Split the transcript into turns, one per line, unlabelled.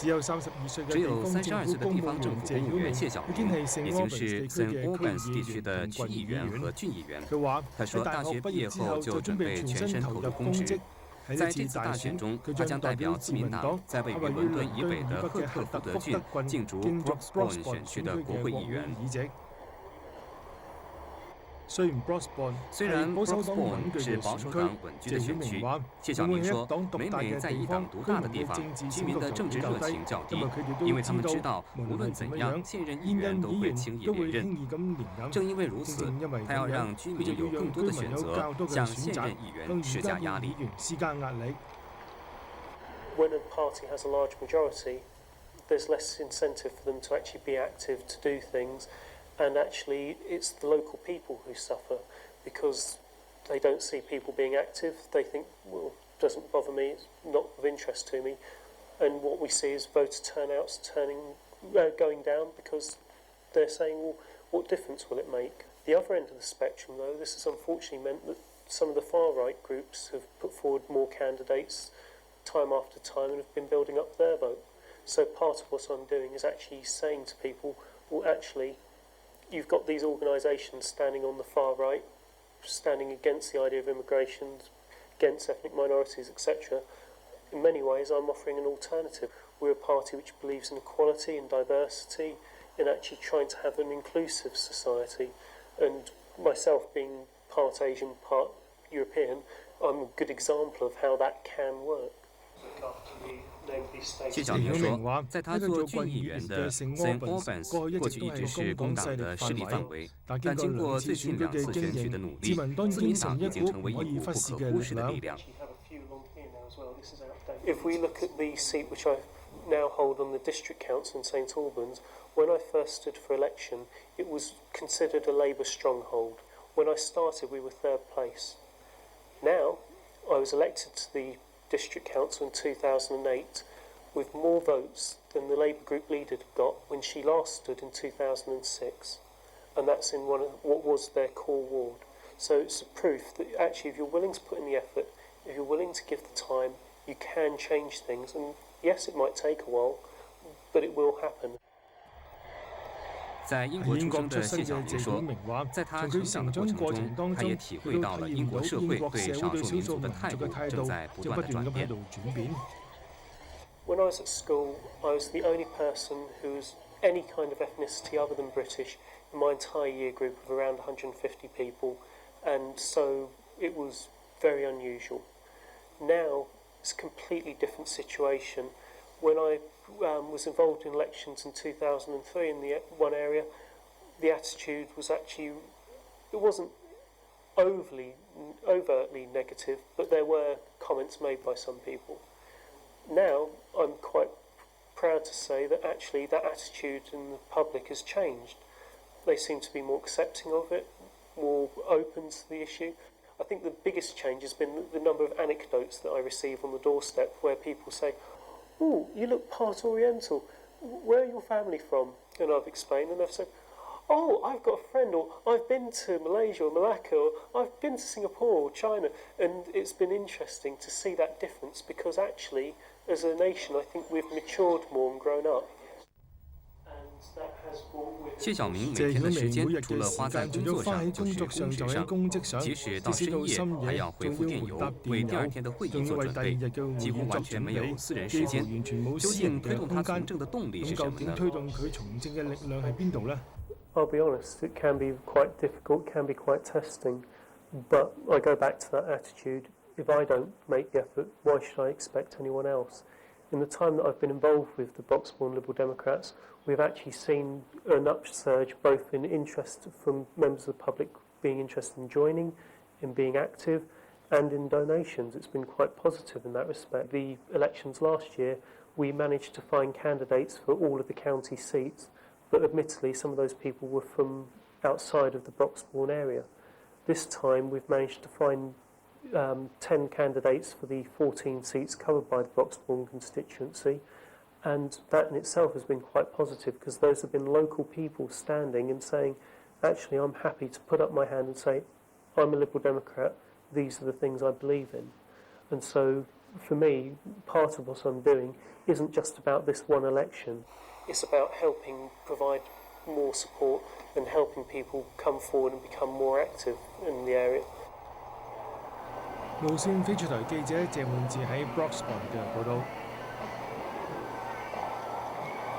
只有32歲嘅地方政府公務員謝曉明已經係聖安本地區嘅區議員同郡議員。佢話喺大學畢業之後就準備全身投入公職。喺呢次大選中，佢將代表自民黨喺位於倫敦以北嘅赫特福德郡競逐 Broxbourne 選區嘅國會議席。雖然 Broxbourne 保守黨穩據嘅選區，謝曉明話會唔會喺一黨獨大嘅地方，居民嘅政治正確程度較低，因為佢哋都知道無論怎樣，現任議員都會輕易咁連任。正因為如此，他要讓居民有更多的選擇，向現任議員施加壓力。
When a party has a large majority, there's less incentive for them to actually be active, to do things. And actually, it's the local people who suffer because they don't see people being active. They think, well, it doesn't bother me, it's not of interest to me. And what we see is voter turnouts going down because they're saying, well, what difference will it make? The other end of the spectrum, though, this has unfortunately meant that some of the far-right groups have put forward more candidates time after time and have been building up their vote. So part of what I'm doing is actually saying to people, well, actually, you've got these organisations standing on the far right, standing against the idea of immigration, against ethnic minorities, etc. In many ways, I'm offering an alternative. We're a party which believes in equality and diversity, in actually trying to have an inclusive society. And myself being part Asian, part European, I'm a good example of how that can work.
谢晓明说，在他做郡议员的 St. Albans 过去一直是工党的势力范围，但经过最近2次选举的努力，自民党已经成为一股不可忽视的力量。
If we look at the seat which I now hold on the district council in St. Albans, when I first stood for election, it was considered a Labour stronghold. When I started, we were third place. Now, I was elected to the district council in 2008 with more votes than the Labour group leader got when she last stood in 2006, and that's in what was their core ward. So it's a proof that actually if you're willing to put in the effort, if you're willing to give the time, you can change things, and yes, it might take a while, but it will happen.
在英国出生的谢晓明说，在他成长的过程中，他也体会到了英国社会对少数民族的态度正在不断的转变。
When I was at school, I was the only person who was any kind of ethnicity other than British in my entire year group of around 150 people, and so it was very unusual. Now, it's a completely different situation. When I was involved in elections in 2003 in the one area, the attitude was actually, it wasn't overtly negative, but there were comments made by some people. Now, I'm quite proud to say that actually that attitude in the public has changed. They seem to be more accepting of it, more open to the issue. I think the biggest change has been the number of anecdotes that I receive on the doorstep where people say, "Oh, you look part Oriental. Where are your family from?" And I've explained, and they've said, "Oh, I've got a friend," or "I've been to Malaysia or Malacca," or "I've been to Singapore or China." And it's been interesting to see that difference because actually, as a nation, I think we've matured more and grown up.
谢晓明每天的时间除了花在工作上，就是公职上，即使到深夜还要回复电邮，为第2天的会议做准备，几乎完全没有私人时间。究竟推动他从政的动力是什么呢？
I'll be honest, it can be quite difficult, can be quite testing, but I go back to that attitude. If I don't make the effort, why should I expect anyone else? In the time that I've been involved with the Broxbourne Liberal Democrats, we've actually seen an upsurge both in interest from members of the public being interested in joining, in being active, and in donations. It's been quite positive in that respect. The elections last year, we managed to find candidates for all of the county seats, but admittedly some of those people were from outside of the Broxbourne area. This time we've managed to find 10 candidates for the 14 seats covered by the Broxbourne constituency, and that in itself has been quite positive because those have been local people standing and saying, actually I'm happy to put up my hand and say, I'm a Liberal Democrat, these are the things I believe in. And so for me, part of what I'm doing isn't just about this one election. It's about helping provide more support and helping people come forward and become more active in the area.
無線翡翠台記者謝滿志喺 Broxbourne 嘅報導。